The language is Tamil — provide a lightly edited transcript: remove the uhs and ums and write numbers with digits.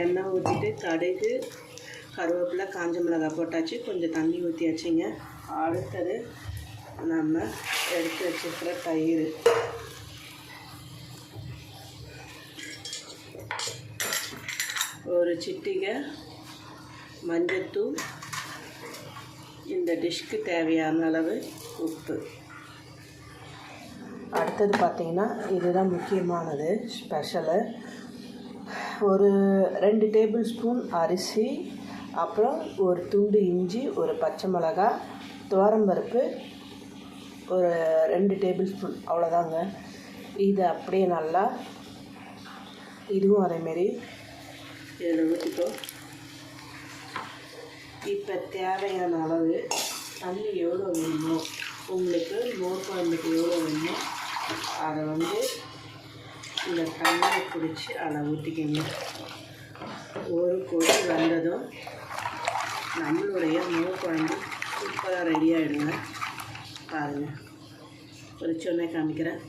எண்ணெய் ஊற்றிட்டு கடுகு கருவேப்பிலை காஞ்ச மிளகாய் போட்டாச்சு. கொஞ்சம் தண்ணி ஊற்றியாச்சுங்க. அடுத்தது நம்ம எடுத்து வச்சுருக்கிற தயிர், ஒரு சிட்டிகை மஞ்சள்தூள், இந்த டிஷ்க்கு தேவையான அளவு உப்பு. அடுத்தது பார்த்திங்கன்னா இதுதான் முக்கியமானது, ஸ்பெஷலு. ஒரு 2 டேபிள் ஸ்பூன் அரிசி, அப்புறம் ஒரு துண்டு இஞ்சி, ஒரு பச்சை மிளகாய், துவரம்பருப்பு ஒரு 2 டேபிள் ஸ்பூன், அவ்வளோதாங்க. இதை அப்படியே நல்லா இதுவும் அதேமாரி இதில் ஊற்றிக்கோ. இப்போ தேவையான அளவு தண்ணி எவ்வளோ வேணுமோ, உங்களுக்கு மோர் குழம்புக்கு எவ்வளோ வேணுமோ அதை இந்த தண்ணியை பிடிச்சி அதில் ஊற்றிக்கிங்க. ஒரு கொதி வந்ததும் நம்மளுடைய மோர் குழம்பு சூப்பராக ரெடி ஆகிடுங்க. பாருங்கள், பொரிச்சோன்னே காமிக்கிறேன்.